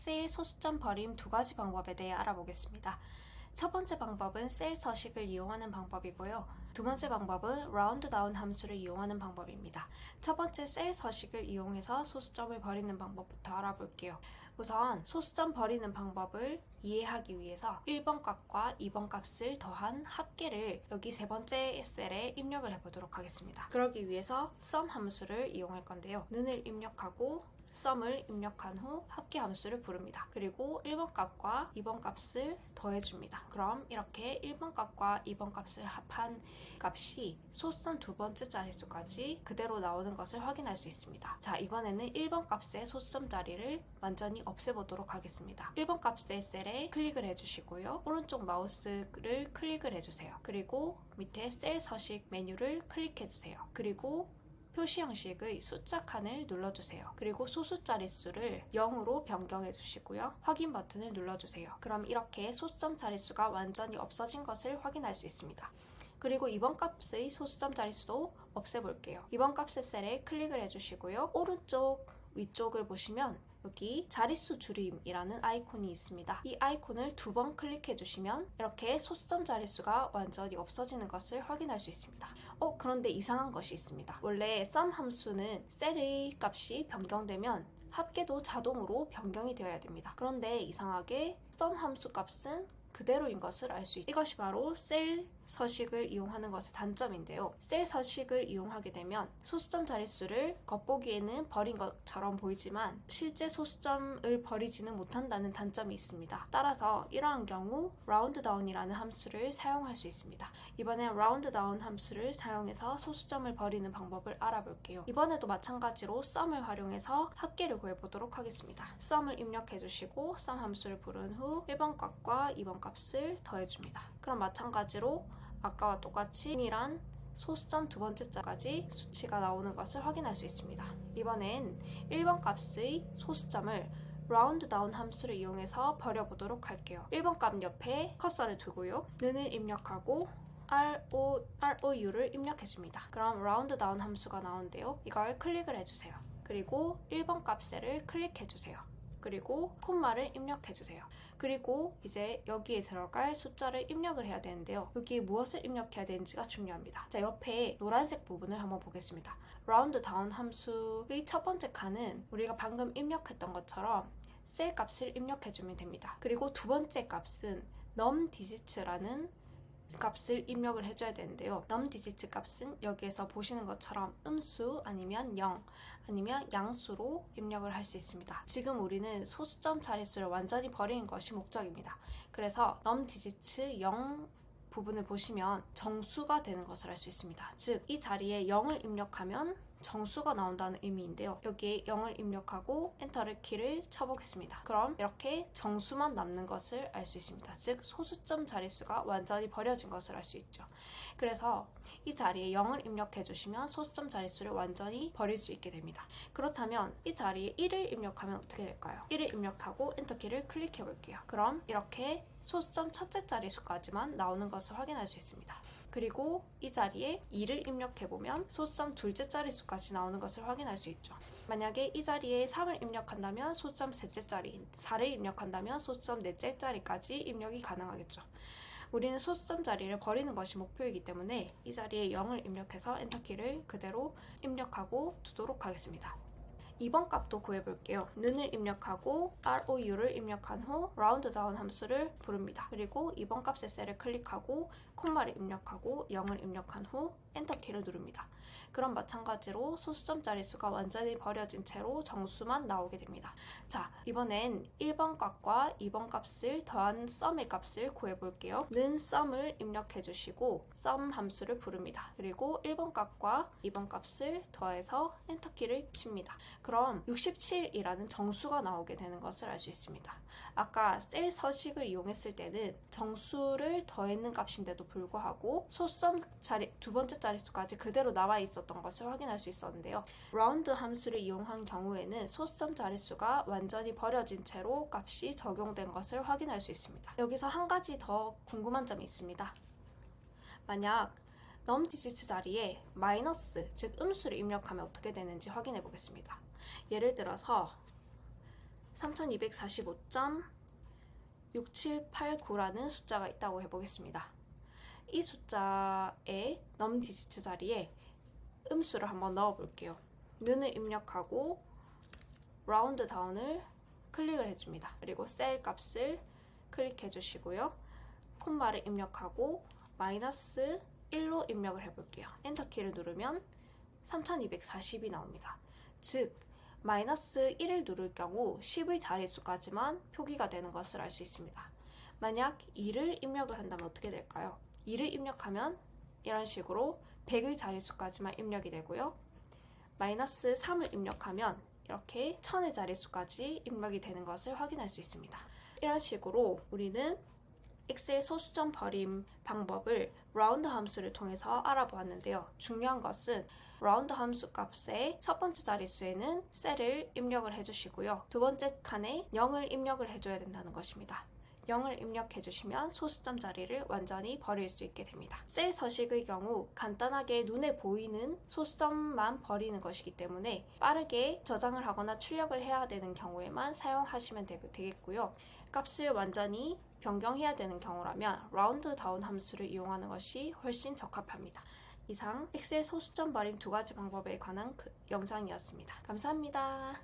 세일 소수점 버림 두 가지 방법에 대해 알아보겠습니다. 첫 번째 방법은 세일 서식을 이용하는 방법이고요. 두 번째 방법은 라운드 다운 함수를 이용하는 방법입니다. 첫 번째 세일 서식을 이용해서 소수점을 버리는 방법부터 알아볼게요. 우선 소수점 버리는 방법을 이해하기 위해서 1번 값과 2번 값을 더한 합계를 여기 세 번째 셀에 입력을 해보도록 하겠습니다. 그러기 위해서 sum 함수를 이용할 건데요. 는을 입력하고 sum을 입력한 후 합계 함수를 부릅니다. 그리고 1번 값과 2번 값을 더해줍니다. 그럼 이렇게 1번 값과 2번 값을 합한 값이 소수점 두 번째 자릿수까지 그대로 나오는 것을 확인할 수 있습니다. 자, 이번에는 1번 값의 소수점 자리를 완전히 없애보도록 하겠습니다. 1번 값의 셀에 클릭을 해주시고요. 오른쪽 마우스를 클릭을 해주세요. 그리고 밑에 셀 서식 메뉴를 클릭해주세요. 그리고 표시 형식의 숫자 칸을 눌러주세요. 그리고 소수 자릿수를 0으로 변경해 주시고요. 확인 버튼을 눌러주세요. 그럼 이렇게 소수점 자릿수가 완전히 없어진 것을 확인할 수 있습니다. 그리고 이번 값의 소수점 자릿수도 없애볼게요. 이번 값의 셀에 클릭을 해주시고요. 오른쪽 위쪽을 보시면 여기 자릿수 줄임이라는 아이콘이 있습니다. 이 아이콘을 두 번 클릭해 주시면 이렇게 소수점 자릿수가 완전히 없어지는 것을 확인할 수 있습니다. 그런데 이상한 것이 있습니다. 원래 sum 함수는 셀의 값이 변경되면 합계도 자동으로 변경이 되어야 됩니다. 그런데 이상하게 sum 함수 값은 그대로인 것을 알 수 있죠. 이것이 바로 셀 서식을 이용하는 것의 단점인데요. 셀 서식을 이용하게 되면 소수점 자릿수를 겉보기에는 버린 것처럼 보이지만 실제 소수점을 버리지는 못한다는 단점이 있습니다. 따라서 이러한 경우 라운드 다운이라는 함수를 사용할 수 있습니다. 이번엔 라운드 다운 함수를 사용해서 소수점을 버리는 방법을 알아볼게요. 이번에도 마찬가지로 sum을 활용해서 합계를 구해보도록 하겠습니다. sum을 입력해 주시고 sum 함수를 부른 후 1번 값과 2번 값을 더해줍니다. 그럼 마찬가지로 아까와 똑같이 이란 소수점 두 번째 자까지 수치가 나오는 것을 확인할 수 있습니다. 이번엔 1번 값의 소수점을 라운드 다운 함수를 이용해서 버려보도록 할게요. 1번 값 옆에 커서를 두고요. 는을 입력하고 ROU를 입력해줍니다. 그럼 라운드 다운 함수가 나오는데요. 이걸 클릭을 해주세요. 그리고 1번 값셀을 클릭해주세요. 그리고 콤마를 입력해주세요. 그리고 이제 여기에 들어갈 숫자를 입력을 해야 되는데요. 여기에 무엇을 입력해야 되는지가 중요합니다. 자, 옆에 노란색 부분을 한번 보겠습니다. 라운드 다운 함수의 첫 번째 칸은 우리가 방금 입력했던 것처럼 셀 값을 입력해주면 됩니다. 그리고 두 번째 값은 numDigits라는 값을 입력을 해줘야 되는데요. numDigits 값은 여기에서 보시는 것처럼 음수 아니면 0 아니면 양수로 입력을 할 수 있습니다. 지금 우리는 소수점 자릿수를 완전히 버리는 것이 목적입니다. 그래서 numDigits 0 부분을 보시면 정수가 되는 것을 알 수 있습니다. 즉, 이 자리에 0을 입력하면 정수가 나온다는 의미인데요. 여기에 0을 입력하고 엔터를 키를 쳐보겠습니다. 그럼 이렇게 정수만 남는 것을 알 수 있습니다. 즉, 소수점 자릿수가 완전히 버려진 것을 알 수 있죠. 그래서 이 자리에 0을 입력해 주시면 소수점 자릿수를 완전히 버릴 수 있게 됩니다. 그렇다면 이 자리에 1을 입력하면 어떻게 될까요? 1을 입력하고 엔터 키를 클릭해 볼게요. 그럼 이렇게 소수점 첫째 자릿수까지만 나오는 것을 확인할 수 있습니다. 그리고 이 자리에 2를 입력해보면 소수점 둘째 자릿수까지 나오는 것을 확인할 수 있죠. 만약에 이 자리에 3을 입력한다면 소수점 셋째 자리, 4를 입력한다면 소수점 넷째 자리까지 입력이 가능하겠죠. 우리는 소수점 자리를 버리는 것이 목표이기 때문에 이 자리에 0을 입력해서 엔터키를 그대로 입력하고 두도록 하겠습니다. 2번 값도 구해볼게요. 는을 입력하고 ROU를 입력한 후 라운드 다운 함수를 부릅니다. 그리고 2번 값의 셀을 클릭하고 콤마를 입력하고 0을 입력한 후 엔터키를 누릅니다. 그럼 마찬가지로 소수점 자릿수가 완전히 버려진 채로 정수만 나오게 됩니다. 자, 이번엔 1번 값과 2번 값을 더한 sum의 값을 구해볼게요. 는 sum을 입력해주시고 sum 함수를 부릅니다. 그리고 1번 값과 2번 값을 더해서 엔터키를 칩니다. 그럼 67이라는 정수가 나오게 되는 것을 알 수 있습니다. 아까 셀 서식을 이용했을 때는 정수를 더했는 값인데도 불구하고 소수점 두 번째 자릿수까지 그대로 나와 있었던 것을 확인할 수 있었는데요. 라운드 함수를 이용한 경우에는 소수점 자릿수가 완전히 버려진 채로 값이 적용된 것을 확인할 수 있습니다. 여기서 한 가지 더 궁금한 점이 있습니다. 만약 numDigits 자리에 마이너스, 즉 음수를 입력하면 어떻게 되는지 확인해 보겠습니다. 예를 들어서 3245.6789라는 숫자가 있다고 해보겠습니다. 이 숫자의 넘 디지트 자리에 음수를 한번 넣어 볼게요. 는을 입력하고 라운드 다운을 클릭을 해줍니다. 그리고 셀 값을 클릭해 주시고요. 콤마를 입력하고 마이너스 1로 입력을 해볼게요. 엔터키를 누르면 3240이 나옵니다. 즉 마이너스 1을 누를 경우 10의 자릿수까지만 표기가 되는 것을 알 수 있습니다. 만약 2를 입력을 한다면 어떻게 될까요? 2를 입력하면 이런 식으로 100의 자릿수까지만 입력이 되고요. 마이너스 3을 입력하면 이렇게 1000의 자릿수까지 입력이 되는 것을 확인할 수 있습니다. 이런 식으로 우리는 엑셀 소수점 버림 방법을 라운드 함수를 통해서 알아보았는데요. 중요한 것은 라운드 함수 값의 첫 번째 자릿수에는 셀을 입력을 해주시고요. 두 번째 칸에 0을 입력을 해줘야 된다는 것입니다. 0을 입력해 주시면 소수점 자리를 완전히 버릴 수 있게 됩니다. 셀 서식의 경우 간단하게 눈에 보이는 소수점만 버리는 것이기 때문에 빠르게 저장을 하거나 출력을 해야 되는 경우에만 사용하시면 되겠고요. 값을 완전히 변경해야 되는 경우라면 라운드 다운 함수를 이용하는 것이 훨씬 적합합니다. 이상 엑셀 소수점 버림 두 가지 방법에 관한 영상이었습니다. 감사합니다.